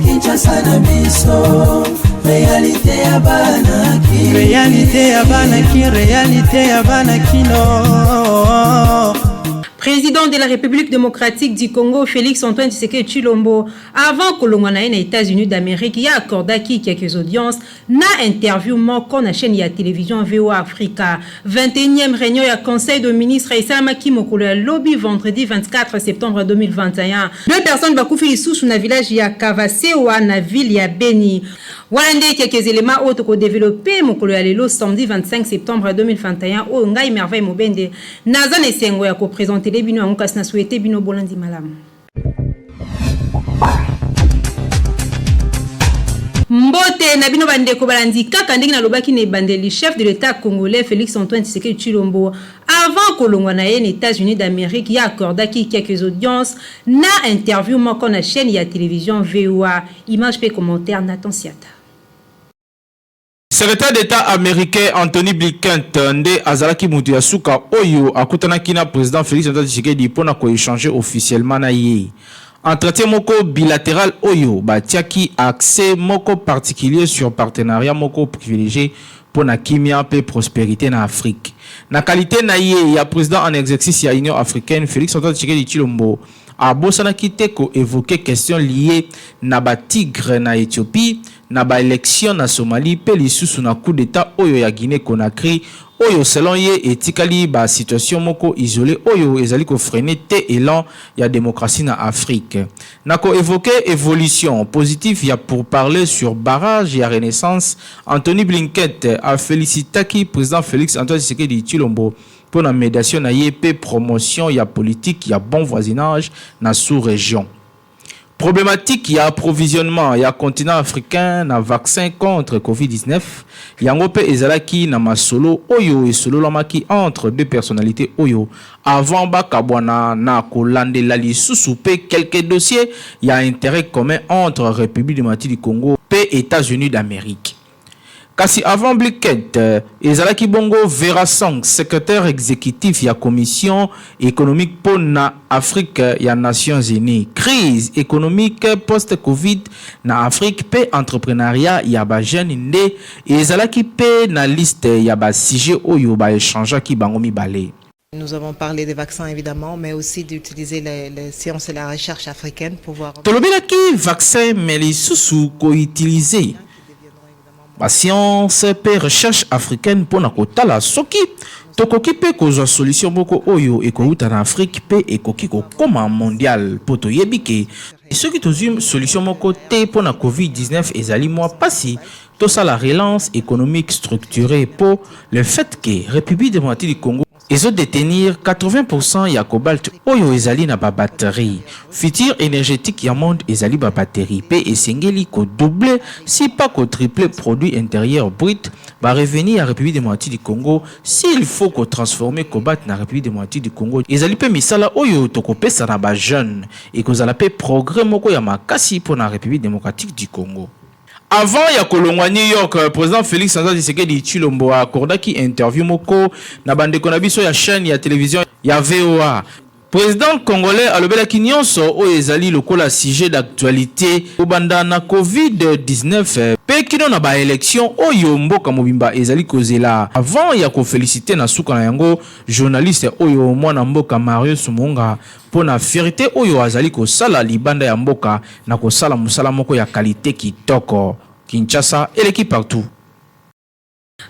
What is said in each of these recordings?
Kinshasa na biso, réalité ya banaki, réalité ya banakino. Président de la République démocratique du Congo, Félix Antoine Tshisekedi Tshilombo, avant que l'on ait aux États-Unis d'Amérique, il a accordé quelques audiences, na interview qu'on a chaîne la télévision VOA Africa. 21e réunion du Conseil de ministres et Salamaki Mokolo lobby vendredi 24 septembre 2021. Deux personnes vont couper sous na village ya Kavase ou na ville ya Beni. Voilà quelques éléments autres qu'on développé Mokolo lelo samedi 25 septembre 2021 au Ngai Merveille Mobende. Nazan et Sengo ya ko présenter les bino ankas na souhaité bino bolandi malam. Mbote na bino bandeko balandi kaka ndenge na lobaki ne bandeli chef de l'État congolais Félix Antoine Tshisekedi Tshilombo avant kolongwa na les États-Unis d'Amérique ya accordaki quelques audiences na interview moko na chaîne ya télévision VOA image pe commentaire Nathan Siata. Secrétaire d'État américain Anthony Blinken nde azalaki mutu ya suka oyo akutanaki na président Félix Antoine Tshisekedi pona ko échanger officiellement na ye. Entretien moko bilatéral oyo batiaki accès moko particulier sur partenariat moko privilégié pour na kimia pe prospérité na Afrique. Na qualité na ye ya président en exercice ya Union africaine Félix Antoine Tshisekedi Tshilombo a bosanaki te ko évoquer questions liées na ba tigre na Éthiopie, na ba élection na Somalie pe lisusu na coup d'état oyo ya Guinée Conakry oyo selon ye etikali ba situation moko isolé oyo ezali ko freiner te élan ya démocratie na Afrique. Na ko évoquer évolution positive ya pour parler sur barrage ya renaissance, Anthony Blinken a félicité qui président Félix Antoine Tshisekedi Tshilombo pour la médiation na yep promotion ya politique ya bon voisinage na sous-région. Problématique ya approvisionnement ya continent africain na vaccin contre Covid-19 yango pe ezalaki na masolo oyo esololamaki entre deux personnalités oyo avant bakabwana na kolandela lisusu pe quelques dossiers ya intérêt commun entre République démocratique du Congo pe États-Unis d'Amérique. Kasi avant Blinken, ezalaki bongo Vera Song, secrétaire exécutif ya commission économique pour na Afrique ya Nations Unies. Crise économique post-Covid na Afrique pe entrepreneuriat ya ba jeune nde ezalaki pe na liste ya ba sujet oyo ba échange ki bango mibale. Nous avons parlé des vaccins évidemment, mais aussi d'utiliser les sciences et la recherche africaine pour voir. Tolobelaki vaccin mais les sous ko utiliser la science et recherche africaine pour nakotala soki tokoki pe kozwa solution moko oyo ekouta na Afrique pe ekoki ko koma mondial poto yebike soki tozum solution moko te pour na Covid-19 ezali moi pasi to ça la relance économique structurée pour le fait que République démocratique du Congo ils ont détenir 80% ya cobalt oyo ezali na ba batterie. Futur énergétique ya monde ezali ba batterie pe esengeli ko doubler si pas ko tripler produit intérieur brut ba revenir à République démocratique du Congo s'il faut ko transformer cobalt na République démocratique du Congo. Ezali pe misala oyo to ko pesa na ba jeune et ko zala pe progrès moko ya makasi pour na République démocratique du Congo. Avant ya kolongwa New York, président Félix Antoine Tshisekedi Tshilombo a accordaki interview moko na bandeko na biso ya chaîne ya télévision ya VOA. Président congolais alobelaki nyonso oyo ezali lokola sujet d'actualité obanda na Covid-19 pe kino na ba élection oyo mboka mobimba ezali kozela. Avant ya ko féliciter na suka na yango journaliste oyo mwana mboka Mario Sumunga pona fierté oyo azali ko sala libanda ya mboka na ko sala musala moko ya qualité kitoko. Kinshasa et l'équipe partout.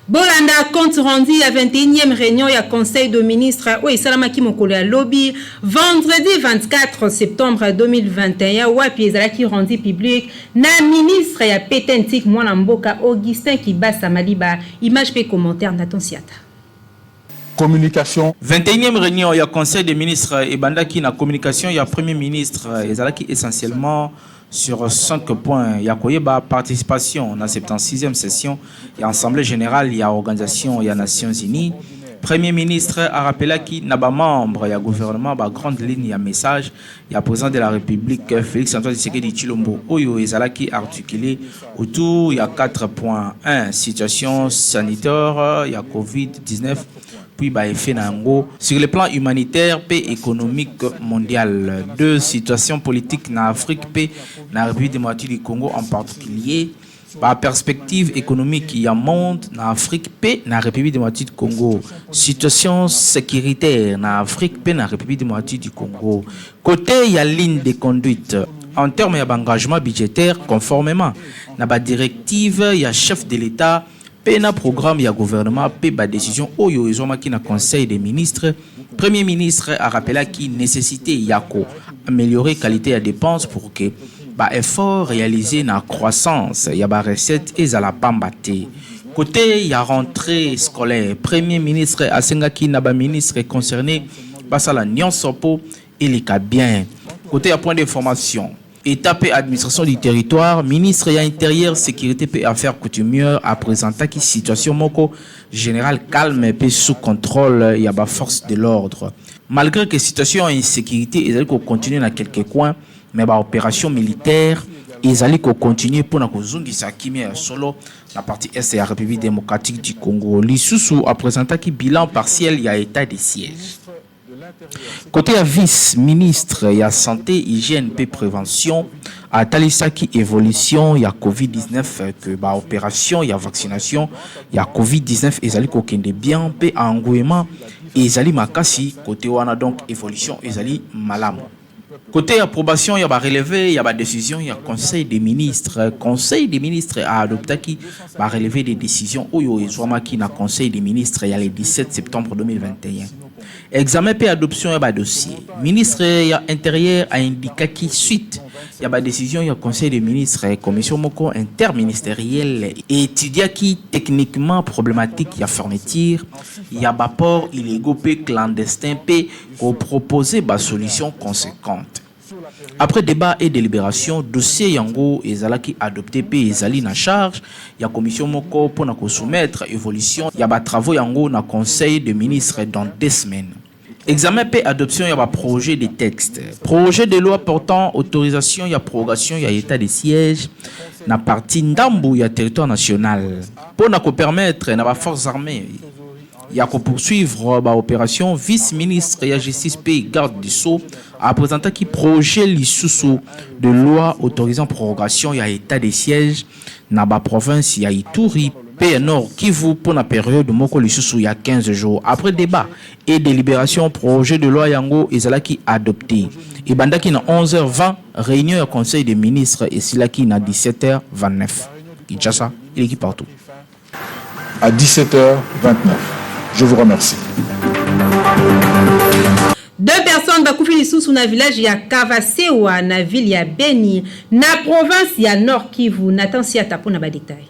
Bolanda compte rendu à 21e réunion du Conseil de ministres au Salamaki Mokolo lobby vendredi 24 septembre 2021 wapi ezalaki rendu public na ministre ya Petentik mwana mboka Augustin Kibasa Maliba image pe commentaire Nathan Siata. Communication 21e réunion du Conseil des ministres et bandaki na communication ya premier ministre ezalaki essentiellement sur 5 points. Il y a participation dans la 76e session. Il y a Assemblée générale, il y a Organisation, il y a Nations Unies. Premier ministre a rappelé qu'il n'a pas membre, il y a gouvernement, il y a grande ligne, il y a message, il y a président de la République, Félix Antoine Tshisekedi Tshilombo, Oyo Ezalaki articulé autour, il y a 4.1, situation sanitaire, il y a Covid-19, puis bah, effet nango. Sur le plan humanitaire et économique mondial, 2 situations politiques en Afrique et dans la République démocratique du Congo en particulier. Par perspective économique, il y a monde en Afrique et dans la République démocratique du Congo. Situation sécuritaire en Afrique et dans la République démocratique du Congo. Côté, il y a ligne de conduite. En termes d'engagement budgétaire, conformément à la directive, il y a chef de l'État, et dans le programme, il y a gouvernement, et la décision, il y a un conseil des ministres. Premier ministre a rappelé qu'il nécessité améliorer la qualité des dépenses pour que effort réalisé dans la croissance, il y a des recettes et la pambate. Côté, il y a rentrée scolaire. Premier ministre a sengaki na ba ministre concerné par la Nyonsopo et les cas bien. Côté, il y a point d'information. Étape administration du territoire, ministre de l'Intérieur, sécurité et affaires coutumières a présenté qui situation moko général calme et sous contrôle, il y a ba force de l'ordre. Malgré que situation insécurité, ils allaient continuer dans quelques coins. Mais bah opération militaire ils allaient continuer pour nous zungisa kimia solo la partie est de la République démocratique du Congo. Lisusu a présenté qui bilan partiel il y a état de siège. Côté à vice-ministre, il y a santé, hygiène et prévention. À Talisaki évolution, il y a Covid-19 que bah opération, il y a vaccination, il y a Covid-19 ils allaient kokende bien pe engouement ils allaient makasi côté wana donc évolution ils allaient malamu. Côté approbation, il y a relevé, il y a décision, il y a conseil des ministres. Conseil des ministres a adopté qui va relever des décisions. Oyo ezwama qui na conseil des ministres il y a le 17 septembre 2021. Examen et adoption, il y a dossier. Ministre intérieur a indiqué qui suite. Il y a décision, il y a conseil des ministres, commission moko interministérielle et étudia qui techniquement problématique, il y a fermeture, il y a rapport illégaux clandestin pour proposer des solutions conséquentes. Après débat et délibération, dossier yango ezalaki adopté pe ezali na charge, il y a commission moko pour na soumettre évolution, il y a travaux yango na conseil des ministres dans 2 semaines. Examen et adoption, il y a projet de texte. Projet de loi portant autorisation, il y a prorogation, il y a état de siège. Na partie Ndambu, il y a territoire national. Pour nous permettre, na forces armées, il y a poursuivre l'opération. Vice-ministre, il y a justice et garde du sceau. A présenté qui projet l'issue de loi autorisant prorogation, il y a état de siège. Na province, il y a Ituri. Nord Kivu pour la période de Moko Lisusu il y a 15 jours. Après débat et délibération, projet de loi Yango Ezalaki adopté. Et Bandaki na 11h20, réunion au conseil des ministres et Silaki na 17h29. Kinshasa, il est qui partout. À 17h29. Je vous remercie. 2 personnes bakufi lisusu na village ya Kavasewa na ville ya Beni na province ya Nord Kivu. Nathan Siata pour na ba détail.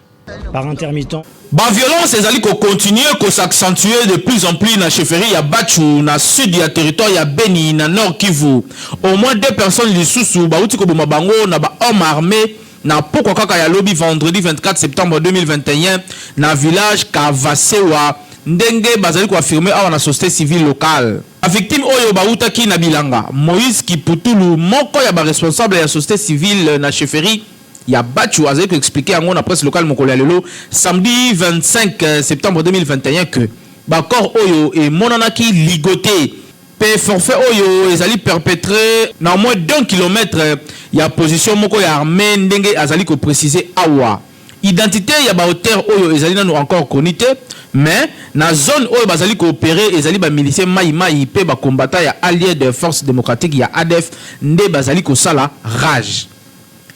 Par intermittent. La violence est allée continuer, s'accentuer de plus en plus dans la chefferie ya Bachu, dans le sud du territoire ya Beni, dans le nord Kivu. Au moins 2 personnes les sous bauti ko bango na ba homme armé na poko kaka ya lobby vendredi 24 septembre 2021 na village Kavasewa ndenge bazali ko affirmer awa na société civile locale. La victime oyo bauta ki na bilanga Moïse Kiputulu moko ya ba responsable ya société civile na chefferie il y a Bachu a expliqué à la presse locale Mokolo Lelo samedi 25 septembre 2021 que Bakor Oyo et Monanaki ligoté pe forfait Oyo ils allaient perpétrer dans moins d'1 kilomètre il y a position moko ya armée ndenge azali ko préciser awa identité il y a ba hauteur Oyo ils allaient nous encore connité mais na zone Oyo bazali coopérer ils allaient ba miliciens mai pe ba combattant ya allié de forces démocratiques ya ADF nde bazali ko sala rage.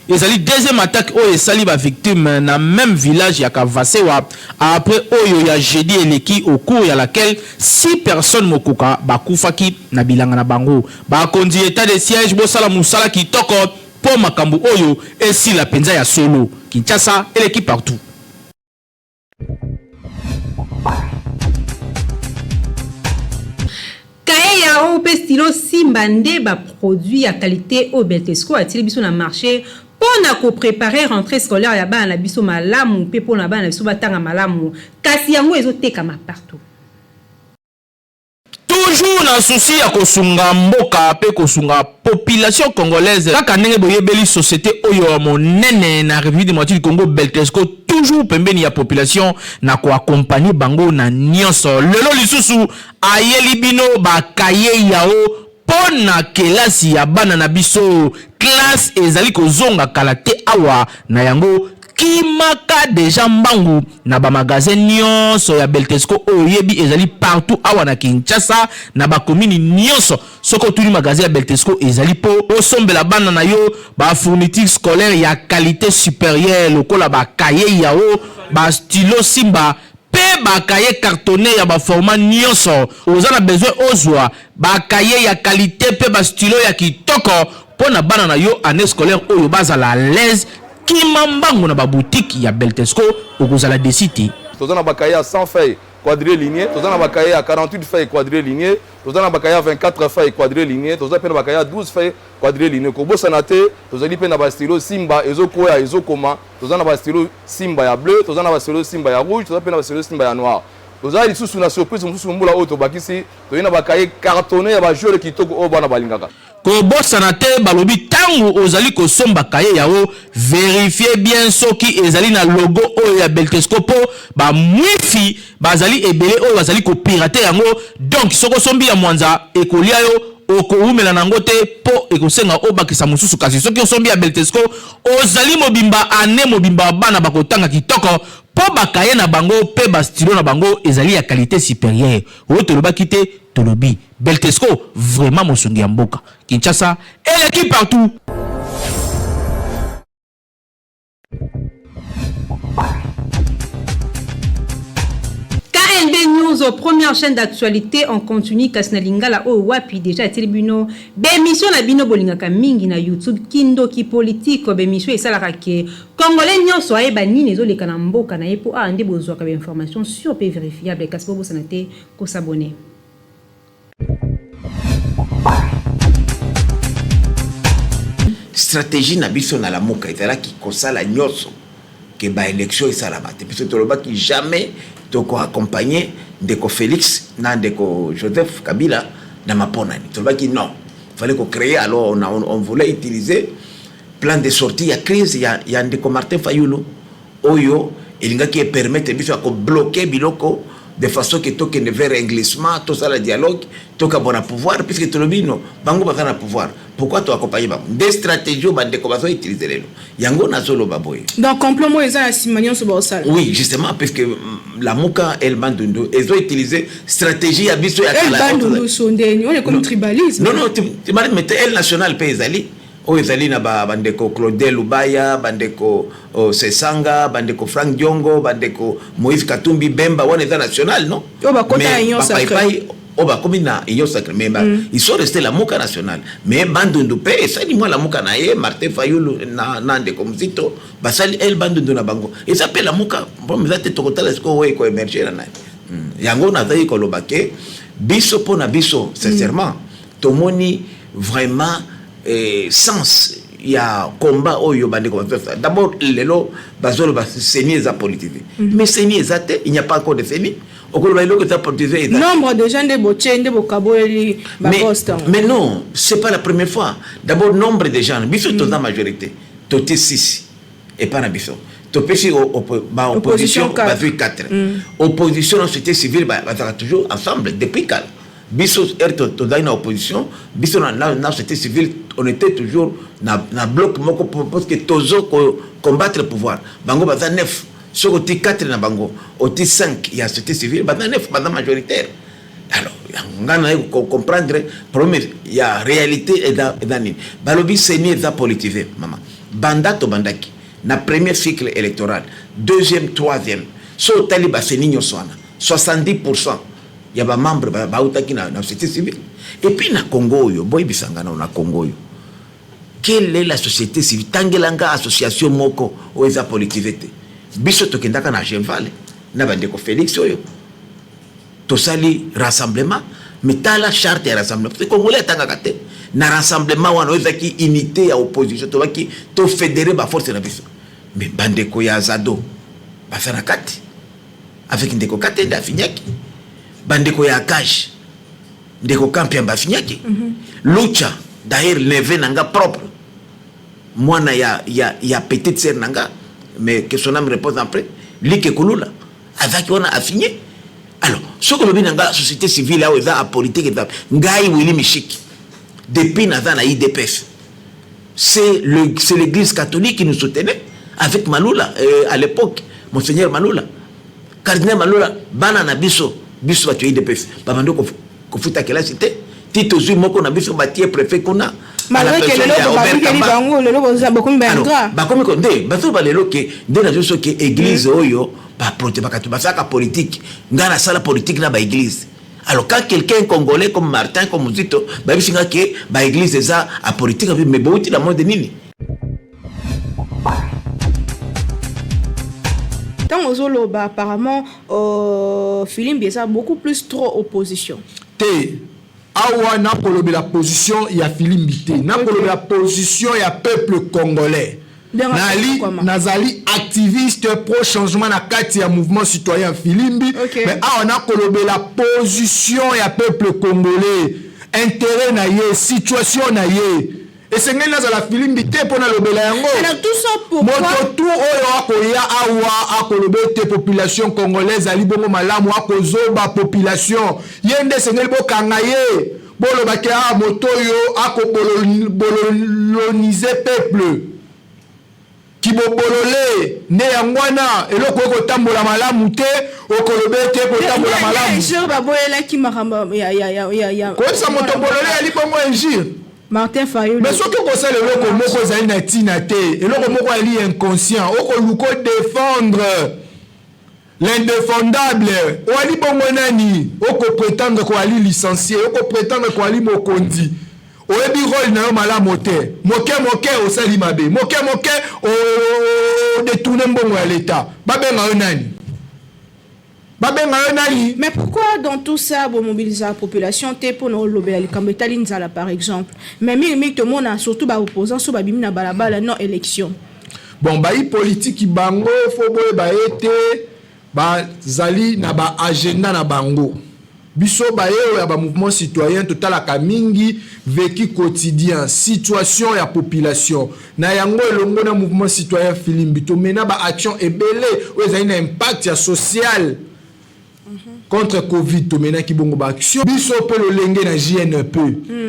Et ça deuxième attaque où sali ba victime dans même village ya Kavasewa après oyo ya jeudi eleki au cours ya laquelle 6 personnes mokuka bakufaki na bilanga na bango ba kondi état de siège bo sala musala kitoko po makambu oyo et si la penza ya solo Kinshasa eleki partout. Kaya o pe stylo Simba nde ba produit à qualité au Beltesco a tili biso na marché pour préparer rentrée scolaire ya bana biso malamu pe pour na bana biso batanga malamu kasi yango ezoteka partout. toujours na souci ya kosunga mboka pe kosunga population congolaise kaka ndenge boyebeli société oyo monene na République démocratique du Congo Beltesco toujours pembeni ya population na ko accompagner bango na nyonso lelo lisusu ayeli bino bakaye yao pona kelasi ya bana na biso classe ezali kozonga kala te awa na yango kimaka deja mbangu na ba magasin nyonso ya Beltesco oyebi ezali partout awa na Kinshasa na ba commune nyonso soko tuni magasin ya Beltesco ezali po osombela bana na yo ba fourniture scolaire ya qualité supérieure lokola ba cahier yao ba stylo simba pe ba cahier cartonné ya ba format nyonso ozana besoin ozwa ba cahier ya qualité pe ba stylo ya kitoko pona bana na yo année scolaire oyo bazala à l'aise Kimambango na ba boutique ya Beltesco okozala desité. Tozana bakaya 100 feuilles quadrilinéées, tozana bakaya 48 feuilles quadrilinéées, tozana bakaya 24 feuilles quadrilinéées, tozana pena bakaya 12 feuilles quadrilinéées. Kobo sanate, tozali pena ba stylo simba ezokoya ezokoma, tozana ba stylo simba ya bleu, tozana ba stylo simba ya rouge, tozana pena ba stylo simba ya noir. Tozali lisusu na surprise mususu mbula auto bakisi, toyina bakaya cartonné ya ba joueur kitoko o bana balingaka. Kobosana te balobi tangu ozali kosomba kaye yao vérifier bien soki ezali na logo oyo ya Beltesco po ba mwifi bazali ebele oyo bazali ko pirater yango donc soko sombi ya mwanza ekolia yo okoumela nango te po ekosenga obakisa mususu kasi soki osombi ya Beltesco ozali mobimba ane mobimba bana bakotanga kitoko po bakaye na bango pe ba stylo na bango ezali ya qualité supérieure otolobaki te tolobi Beltesco vraiment mosungi ya mboka Kinshasa et l'équipe partout. KNB News, première chaîne d'actualité en continu Kasnalingala o wapi déjà tribunaux bémission na bino bolingaka mingi na YouTube kindoki politique bémission et ça ke congolais nyonso ayeba nini ezoleka na mboka na yepo ande bozwa ka information sur pe vérifiable kasbo sanate ko s'abonner. Stratégie na biso na la moka ezala ki kosala nyoso ke ba élection esala mate parce que toloba ki jamais toko accompagner ndeko Félix na ndeko Joseph Kabila na maponani toloba ki non fallait ko créer alors on voulait utiliser plan de sortie ya crise ya ndeko Martin Fayulu oyo elinga ki permettre biso ko bloquer biloko de façon que toke ne vers englishment tout ça le dialogue toka bona pouvoir puisque tolobino bango bazana pouvoir pourquoi tu accompagner ba des stratégies bande ko bazo utiliser lelo yango na zolo baboy donc complètement eza simanion so ba sala oui justement puisque la muka el bandundo ils ont utilisé stratégie ya biso ya kala bandundo sondeni on est comme tribalisme non tu m'as dit el national payzali o ezali na bandeko Claude Lubaya bandeko Sesanga bandeko Frank Diongo bandeko Moïse Katumbi Bemba wana eza national non o ba kota union sacrée o ba komina union sacrée mais ils sont restés la muka nationale mais bandundu pe ça dit moi la muka na ye Martin Fayulu na ndeko Mzito basali el bandundu na bango et ça s'appelle la muka bon mais ça te tokotala sko we ko émerger na yango na zayi ko lobake biso pona biso sincèrement tomoni vraiment sens il y a combat oyo bande ko faire d'abord lelo bazolo ba seni za politique mais seni ezate il n'y a pas encore de seni okolo ba lelo que ça politique nombre de gens de bochende bokaboeli ba poste mais non c'est pas la première fois d'abord nombre de gens biso to la majorité toté 6 et pas na biso to pesi ba opposition ba 4 opposition en société civile ba toujours ensemble depuis quand biso erto to dans opposition biso na société civile on était toujours na bloc moko parce que tozo combattre le pouvoir bango baza 9 sur oti 4 na bango oti 5 il y a société civile baza 9 baza majoritaire alors ngana ko comprendre premier il y a réalité et dans nini balobi seni za politique maman bandato bandaki na premier cycle électoral deuxième troisième so taliba seni nyoswana 70% il y a des membres qui sont dans la société civile. Et puis, dans le Congo, na Congo, quelle est la société civile? Tangelanga association moko ou eza politivité. Biso to kendaka na Genval, na bandeko Félix oyo. To sali rassemblement, mais ta la charte ya rassemblement. Parce que Congolais tangaka te. Na rassemblement wana eza ki unité ya opposition to baki to fédérer ba force na biso. Mais bandeko ya Zado ba fera kati. Avec ndeko Katenda Finyaki. Bandeko ya Akash ndeko kampi amba finyaki lucha d'ailleurs levé nanga propre mwana ya petite sœur nanga mais que son âme repose après like kulula avec on a fini alors ce que le nanga société civile là eza a politique eza ngai Willy Mishiki depuis naza na IDPS c'est l'église catholique qui nous soutenait avec Malula à l'époque monseigneur Malula cardinal Malula bana na biso batu IDPS babando ko futa kela cité tito zui moko na biso batie préfet kona malgré que le bango le boza bakomi benga bakomi ko nde bato balelo ke nde na joso ke église oyo ba proté bakatu basaka politique ngana sala politique na ba église. Alors quand quelqu'un congolais comme Martin comme Muzito ba bisinga ke ba église eza a politique mais bauti la monde nini. Tant aux Oloba, apparemment, Philippe Biesa beaucoup plus trop opposition. Awa na kolobe la position ya Philippe Bité, na kolobe la position ya peuple congolais. Nali nazali activiste pro changement na kati ya mouvement citoyen Filimbi, mais awa na kolobe la position ya peuple congolais, intérêt na ye, situation na ye. Et c'est ngena za la Filimbi te pona lobela yango. Alors tout ça pourquoi moto tout oyo akoya awa akolobe te population congolaise ali bongo malamu akozoba population yende sengeli bokanga ye bolo bakea moto yo akoboloniser peuple ki bobolole ne yangwana eloko kotambola malamu te okolobe te kotambola malamu je baboyela ki makamba ya ko sa moto bolole ali bongo injure Martin Fayulu. Mais ce que vous savez, le moko zali na tinate, et le moko ali inconscient, oko luko défendre l'indéfendable. O ali bongo nani, oko prétendre ko ali licencié, oko prétendre ko ali mokondi. O ebi rôle na yo malamu te. Moke o sali mabe. Moke o détourner mbongo ya l'état. Ba benga yo nani? Mais pourquoi dans tout ça, vous mobilisez la population pour nous lever comme Talinzala par exemple? Mais tout le monde a surtout les opposants sur la balabala non élection. Bon, bah, politique bango, faut ba été, ba zali na ba agenda na bango. Biso ba ya ba mouvement citoyen total la kamingi vécu quotidien, situation ya population. Na yango elongo na mouvement citoyen Filimbi to mena ba action ebele, ou ezali na impact ya social. Contre Covid, to mena ki bongo ba action. Biso pe le lenge na JNP.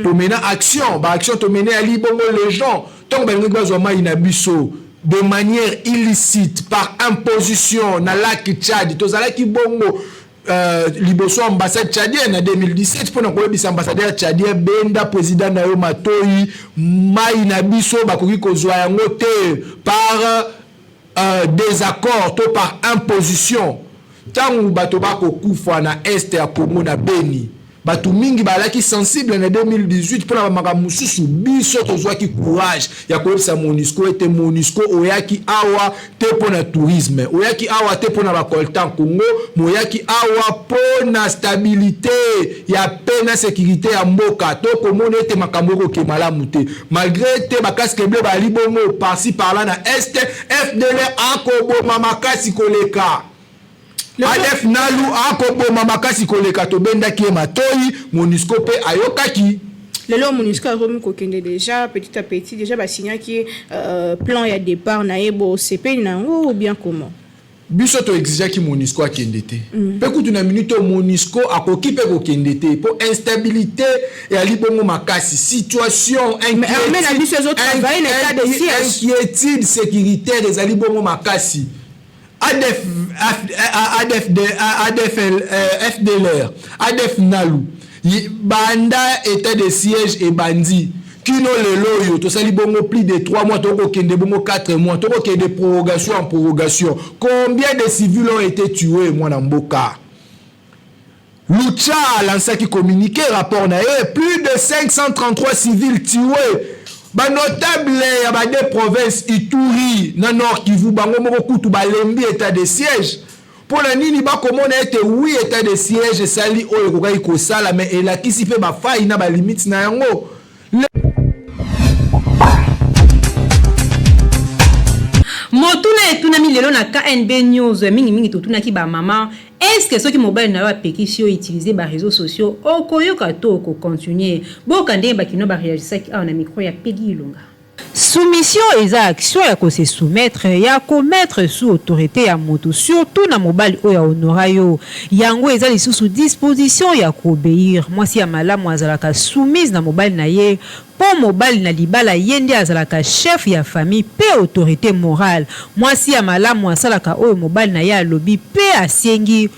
To mena action, ba action to mena ali bongo les gens. Tant ba ngwa zoma ina biso de manière illicite par imposition na lac Tchad. To zala ki bongo liboso ambassade tchadienne en 2017 pour nous bisa ambassadeur tchadien benda président na yo Matoyi mai na biso bakoki kozwa yango te par désaccord to par imposition. Tangu bato bako kufa na este ya Congo na Beni bato mingi balaki sensible en 2018 pour na makamususu biso tozwa ki courage ya koyebisa MONUSCO ete MONUSCO oyaki awa te pona tourisme oyaki awa te pona bakoltan Congo moyaki awa pona stabilité ya paix na sécurité ya mboka to komona ete makambo ko malamu te malgré te bakaske bleu bali bongo par-ci par-là na este FDLR akoboma makasi koleka Adef Nalu akoboma makasi koleka to benda ki Matoyi MONUSCO pe ayokaki. Le MONUSCO a remis kokende déjà petit à petit déjà ba signa qui plan ya départ na ebo CP nango ou bien comment. Biso to exige ki MONUSCO akende te. Pe kutu na minute MONUSCO akoki pe kokende te pour instabilité et ali bongo makasi situation inquiétude sécuritaire des ali bongo makasi. FDLR, ADF Nalu, banda état de siège et bandit. Kino lelo yo, to sali bongo plus de 3 mois, toko kende bongo 4 mois, toko kende prorogation en prorogation. Combien de civils ont été tués, moi, dans Mboka? Lucha a lancé qui communiqué, rapport na plus de 533 civils tués. Ba notable ya ba des provinces Ituri na Nord Kivu bango moko kutu balembi état de siège pour la nini ba komona ete oui état de siège sali oyo kokai ko sala mais elakisi pe ba faille na ba limite na yango. Motuna etuna lelo na KNB News mingi totunaki ba maman est-ce que ceux qui mobile na pétition utiliser ba réseaux sociaux okoyoka to ko continuer bokande ba kino ba réagir na micro ya Peggy Ilunga. Soumission eza action ya ko se soumettre ya ko mettre sous autorité ya moto surtout na mobile oya honora yo yango eza lisusu disposition ya ko obéir mwasi ya malamu azalaka soumise na mobile na ye pour mobile na libala yende azalaka chef ya famille pe autorité morale mwasi ya malamu asalaka oyo mobile na ye alobi pe asengi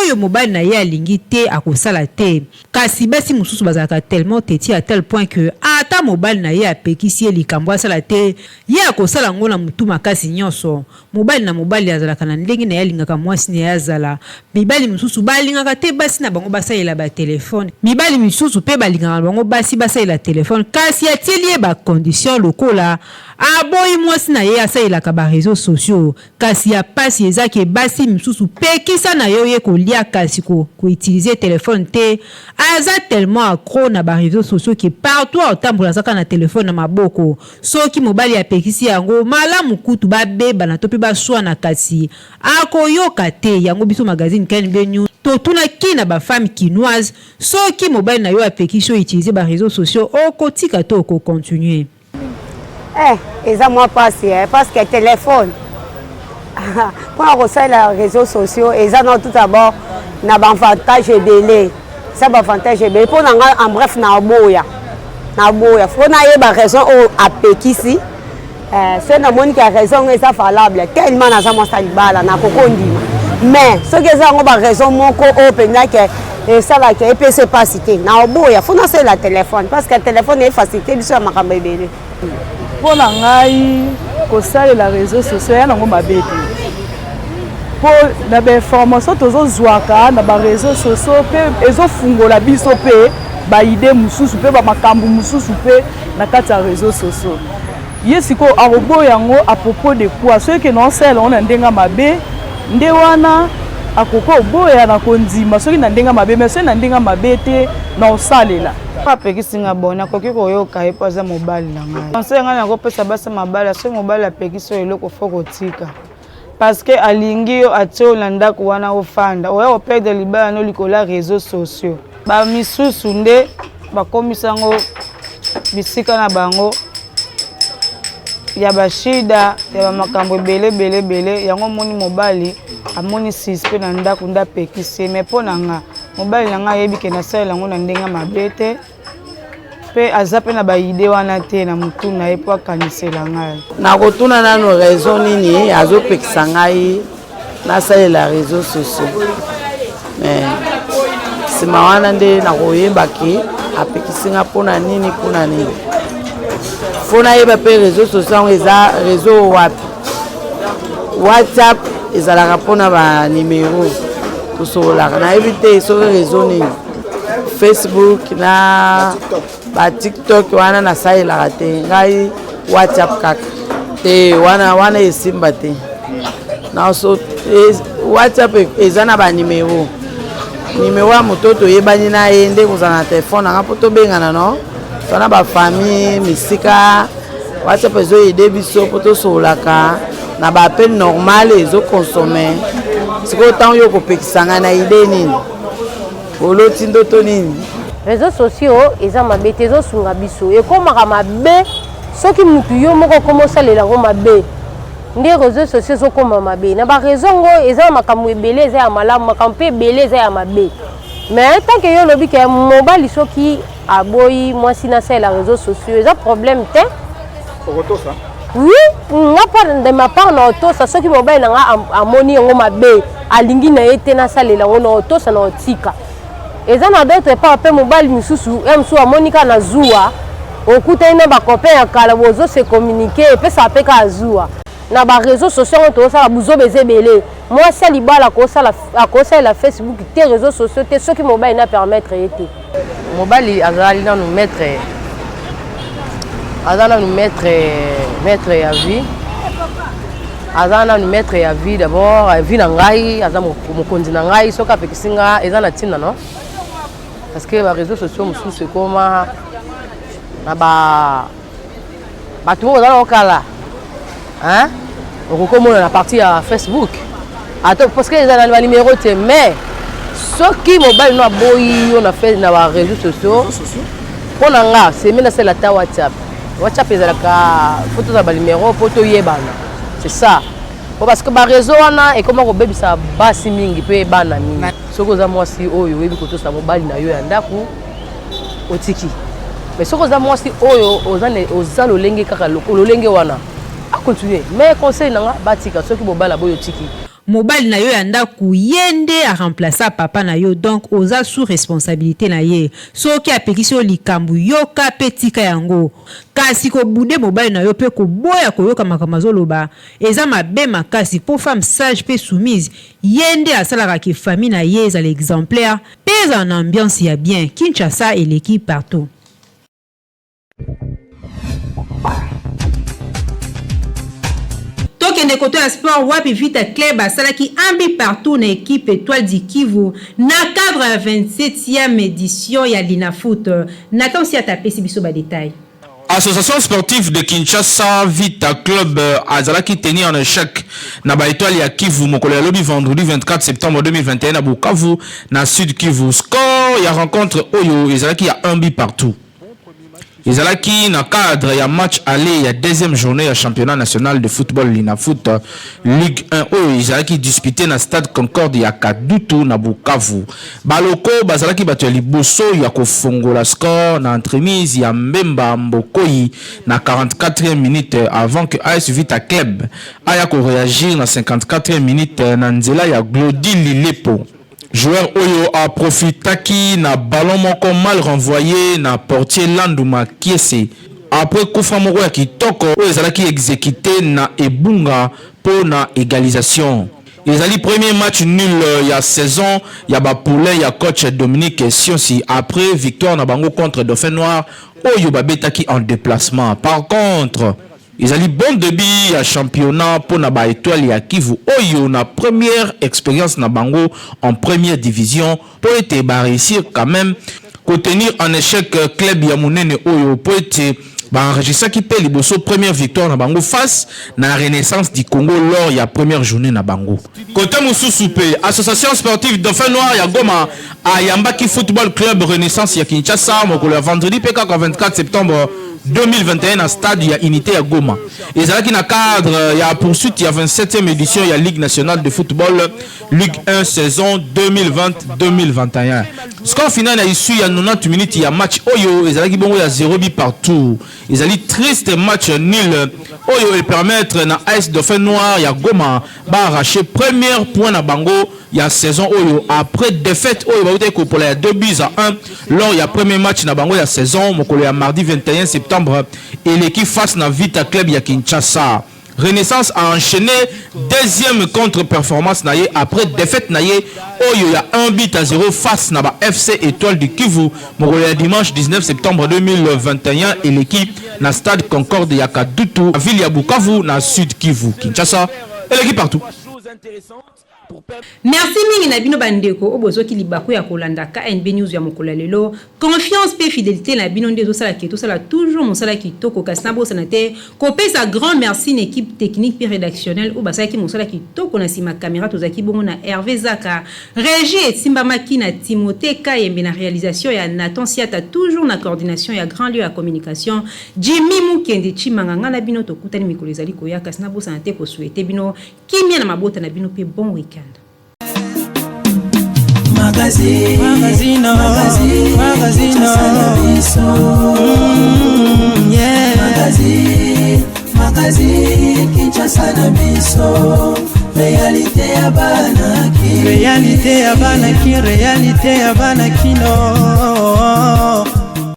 oyo mobile na ye alingi te akosala te kasi basi mususu bazalaka tellement teti à tel point que ata mobile na ye apekisi likambo asala te ye akosala ngo na mutu makasi nyonso mobile na mobile azalaka na ndenge na ye alingaka mwasi na ye azala mibali mususu balingaka te basi na bango basalela ba telefone mibali mususu pe balingaka bango basi basalela telefone kasi atili ye ba condition lokola aboyi mwasi na ye asaelaka ba réseaux sociaux kasi ya pasi ezaki basi mususu pekisa na yo ye kolia kasi ko utiliser téléphone te aza tellement accro na ba réseaux sociaux que partout otambola saka na téléphone na maboko soki mobali ya pekisi yango malamu kutu ba beba na topi ba swa na kasi akoyoka te yango biso magazine KNB News totuna kina ba femme kinoise soki mobile na yo apekisi utiliser ba réseaux sociaux okotika to ko continuer. Eza moi passe parce que téléphone pour reçoit les réseaux sociaux eza non tout d'abord na avantage belé ça avantage belé pour en bref na boya faut na yeba raison au apekisi c'est na moni qui a raison eza valable tellement na za mosalibala na kokondima mais ce que eza ngo ba raison moko open na que ça là que peut se passer na boya faut na c'est la téléphone parce que téléphone est facilité biso makambo belé pour ngai ko sala la réseaux sociaux ya nango mabete pour na ba information tozo zwaka na ba réseaux sociaux pe ezo fungola biso pe ba idée mususu pe ba makambu mususu pe na kati ya réseaux sociaux yesiko arobo yango à propos de quoi ceux que non sala on ndenga mabe nde wana akoko boya na kondima soki na ndenga mabe mais soki na ndenga mabete na osalela apekisinga bona koki koyoka ye poza mobali na ngai conseil ngai nakopesa basi mobali so mobali apekisi eloko fo kotika parce que alingi yo atio na ndako wana ofanda oya operde libala no likola réseaux sociaux ba misusu nde bakomisango bisika na bango ya bashida ya makambo bele yango moni mobali amoni sispe na ndako nda pekisi mais pona nga mobali na nga yebi ke na sala ngo na ndenga mabete pe azape na ba idée wana te na mutu na epo akanisela ngai na kotuna nano raison nini azopekisa ngai na salela réseaux sociaux mais sima wana nde na koyeba ke apekisi nga pona nini fona yeba pe réseaux sociaux eza réseau wapi WhatsApp ezalaka pona ba numéro tosolaka na éviter so réseau nini Facebook na ba TikTok wana na saelaka te ngai WhatsApp kaka te wana esimba te na so WhatsApp ezana ba numéro ya moto toyebani na ye nde kozala na telefone nanga po tobengana no tona ba famille misika WhatsApp ezoyede biso po tosolaka na ba appel normal ezokonsome siko tango yo kopekisanga na ide nini oloti ndoto nini réseaux sociaux eza mabe te ezosunga biso ekomaka mabe soki mutu yo moko okoma osalela ngo mabe nde réseaux sociaux ezokoma mabe na baraison ngo eza makambo ebele eza ya malamu makambo mpe ebele eza ya mabe mais tant que yo lobi ke mobali soki aboyi mwasi nasalela réseaux sociaux eza problème te oui nga part de ma part na otosa soki mobali na nga amoni yango mabe alingi na ye te nasalela ngo na otosa na otika eza na d'autres part pe mobali misusu msu amonika na zuwa okutani na bacopain ya kala bozo se communiquer epesa pe ka zuwa na ba réseaux sociaux tozosala buzobe ezebele mwasi alibala akosalela Facebook te réseaux sociaux te soki mobali na permettre ye te mobali azali nanu maître ya vie aza nanu maître ya vie d'abord vie na ngai aza mokonzi na ngai soki apekisi nga eza na ntina no parce que ba réseaux sociaux mosusu ekoma na bato moko ozala okala okokomona na partie ya Facebook ato parce que eza na numéro te mais soki mobile no aboyi on a fait na ba réseaux sociaux pona nga c'est mena c'est la ta WhatsApp ezalaka photo za ba numéro photo yebana c'est ça parce que ba réseau wana et comment ko bebisa basi mingi pe bana mingi soko za mwasi oyo yebi koto sa mobile na yo ya ndaku otiki mais soko za mwasi oyo oza lolenge kaka lolenge wana a continuer mais conseil nanga batika soki mobile aboyo tiki mobile na yo ya ndaku yende a remplacer papa na yo donc oza sous responsabilité na ye soki apekisi yo likambu yoka pe tika yango kasi ko bude mobile na yo pe ko boya ko yoka makamazo loba eza mabe makasi pour femme sage pe soumise yende asalaka ki famille na ye za l'exemplaire pe en ambiance ya bien Kinshasa et l'équipe partout. Tokende koto ya sport wapi Vita Club asalaki ambi partout na équipe Étoile du Kivu na cadre ya 27e édition ya Linafoot. Nathan si atapesi biso ba détail. Association sportive de Kinshasa Vita Club azalaki tenu en échec na ba Étoile ya Kivu mokolo ya lobi vendredi 24 septembre 2021 na Bukavu na Sud Kivu. Score ya rencontre oyo ezalaki ya ambi partout. Ezalaki na cadre ya match aller ya deuxième journée ya championnat national de football Linafoot Ligue 1 oyo ezalaki disputé na stade Concorde ya Kadutu na Bukavu. Baloko bazalaki bato ya liboso ya kofongola score na entremise ya Mbemba Mbokoyi na 44e minute avant que AS Vita Club aya ko réagir na 54e minute na nzela ya Glody Lilepo. Joueur Oyo a profitaki na ballon moko mal renvoyé na portier Landuma Kiese. Après Koufra moko ya kitoko oyo ezalaki exécuté na Ebunga pour na égalisation. Ezali premier match nul ya saison ya ba poulain ya coach Dominique Sionsi après victoire na bango contre Dauphin Noir oyo babetaki en déplacement. Par contre, ils allaient bon début à championnat pour na ba Étoile ya Kivu oyo na première expérience na bango en première division pour être réussir quand même contenir en échec club ya monene oyo pour être enregistré qui paie liboso première victoire na bango face na Renaissance du Congo lors ya première journée na bango. Côté Moussousou pe association sportive Dauphin Noir ya Goma a Yambaki Football Club Renaissance ya Kinshasa mokolo ya vendredi pe 24 septembre 2021 à stade ya unité à Goma. Ezalaki na cadre ya poursuite ya 27e édition ya Ligue nationale de football Ligue 1 saison 2020-2021. Score final a issu ya 90 minutes ya match oyo ezalaki bongo ya 0 but partout. Ezali triste match nul oyo et permettre na AS Dauphin Noir ya Goma ba arracher premier point na bango ya saison oyo après défaite oyo ba uteko pour la 2 buts à 1 lors ya premier match na bango ya saison mokolo ya mardi 21 septembre et l'équipe face na Vita Club ya Kinshasa. Renaissance a enchaîné deuxième contre-performance naye après défaite naye oyo ya 1 but à 0 face na ba FC Étoile du Kivu mokolo ya dimanche 19 septembre 2021 et l'équipe na stade Concorde ya Kadutu ville ya Bukavu na Sud Kivu. Kinshasa et l'équipe partout. Merci mingi na bino bandeko obozo ki libako ya kolanda KNB News ya mokolo lelo confiance pe fidélité na bino ndezo sala ki to sala toujours mosala ki toko kasna bo sanate ko pesa grand merci na équipe technique et rédactionnelle ou basaki mosala ki toko na sima caméra tozaki bongo na Hervé Zaka régie et Simba Maki na Timothée Kayembe na réalisation ya Nathan Siata toujours na coordination ya grand lieu à communication Jimmy Mukende Chimanga na bino to kutani mikolo ezali ko ya kasna bo sanate ko souhaiter bino kimia na mabota na bino pe bon week-end. Magazine, Kinshasa na biso réalité ya banaki réalité ya banaki no